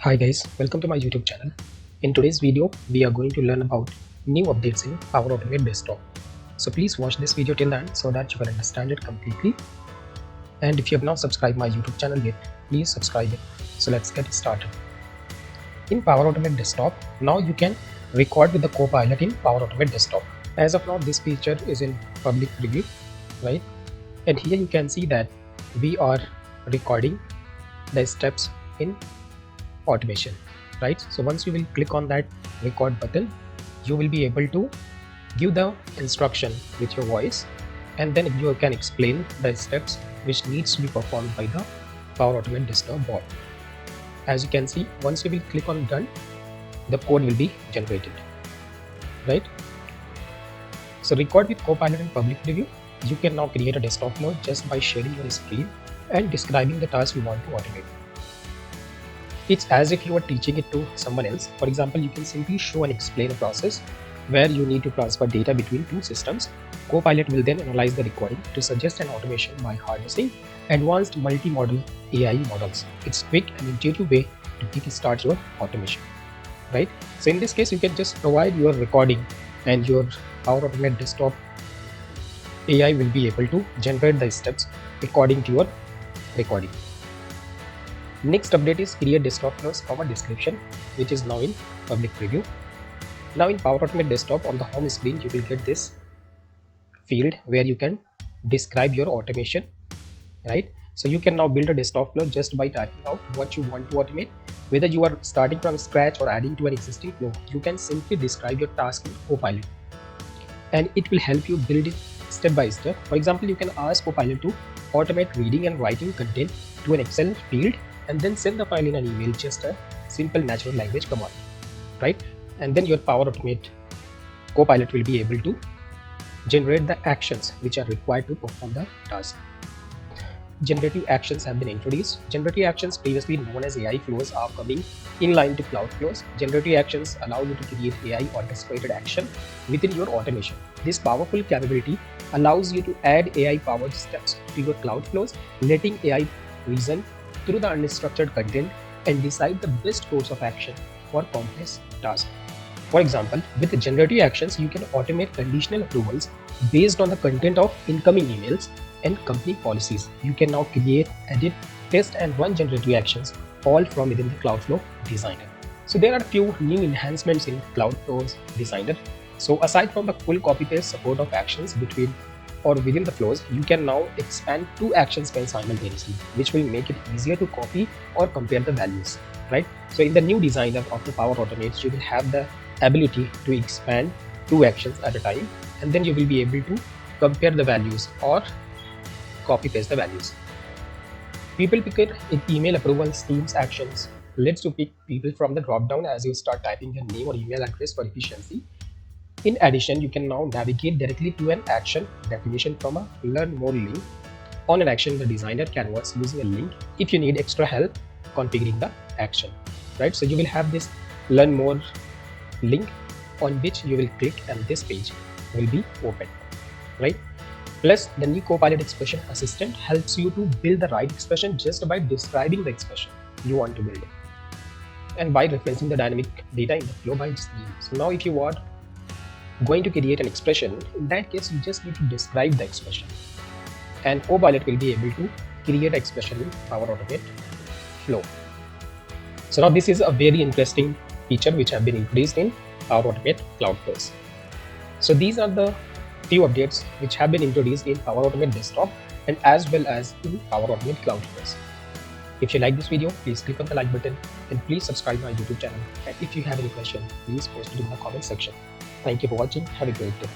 Hi guys, welcome to my YouTube channel. In today's video, we are going to learn about new updates in Power Automate Desktop. So please watch this video till the end so that you can understand it completely. And if you have not subscribed my YouTube channel yet, please subscribe it. So let's get started. In Power Automate Desktop, now you can record with the CoPilot in Power Automate Desktop. As of now, this feature is in public preview, right? And here you can see that we are recording the steps in automation, right? So once you will click on that record button, you will be able to give the instruction with your voice, and then you can explain the steps which needs to be performed by the Power Automate Desktop bot. As you can see, once you will click on done, the code will be generated, right? So record with CoPilot in public preview, you can now create a desktop node just by sharing your screen and describing the task you want to automate. It's as if you are teaching it to someone else. For example, you can simply show and explain a process where you need to transfer data between two systems. CoPilot will then analyze the recording to suggest an automation by harnessing advanced multi-model AI models. It's a quick and intuitive way to kickstart your automation, right? So in this case, you can just provide your recording and your Power Automate Desktop AI will be able to generate the steps according to your recording. Next update is create desktop clause from a description, which is now in public preview. Now in Power Automate Desktop, on the home screen, you will get this field where you can describe your automation, right? So you can now build a desktop flow just by typing out what you want to automate. Whether you are starting from scratch or adding to an existing flow, you can simply describe your task in CoPilot, and it will help you build it step by step. For example, you can ask CoPilot to automate reading and writing content to an Excel field and then send the file in an email, just a simple natural language command, right? And then your Power Automate CoPilot will be able to generate the actions which are required to perform the task. Generative actions have been introduced. Generative actions, previously known as AI flows, are coming in line to cloud flows. Generative actions allow you to create AI orchestrated action within your automation. This powerful capability allows you to add AI powered steps to your cloud flows, letting AI reason through the unstructured content and decide the best course of action for complex tasks. For example, with generative actions, you can automate conditional approvals based on the content of incoming emails and company policies. You can now create, edit, test, and run generative actions all from within the Cloudflow Designer. So there are a few new enhancements in Cloudflow Designer. So aside from the full copy-paste support of actions between or within the flows, you can now expand two actions simultaneously, which will make it easier to copy or compare the values, right? So in the new designer of the Power Automate, you will have the ability to expand two actions at a time, and then you will be able to compare the values or copy paste the values. People picker in email approvals, Teams actions. Let's you pick people from the drop down as you start typing your name or email address for efficiency. In addition, you can now navigate directly to an action definition from a learn more link on an action in the designer canvas using a link if you need extra help configuring the action, right? So you will have this learn more link on which you will click and this page will be open, right? Plus, the new CoPilot expression assistant helps you to build the right expression just by describing the expression you want to build and by referencing the dynamic data in the flow by scheme. So now if you are going to create an expression, in that case you just need to describe the expression, and CoPilot will be able to create an expression in Power Automate flow. So now this is a very interesting feature which have been introduced in Power Automate Cloud Flows. So these are the few updates which have been introduced in Power Automate Desktop and as well as in Power Automate Cloud Flows. If you like this video, please click on the like button and please subscribe my YouTube channel. And if you have any question, please post it in the comment section. Thank you for watching. Have a great day.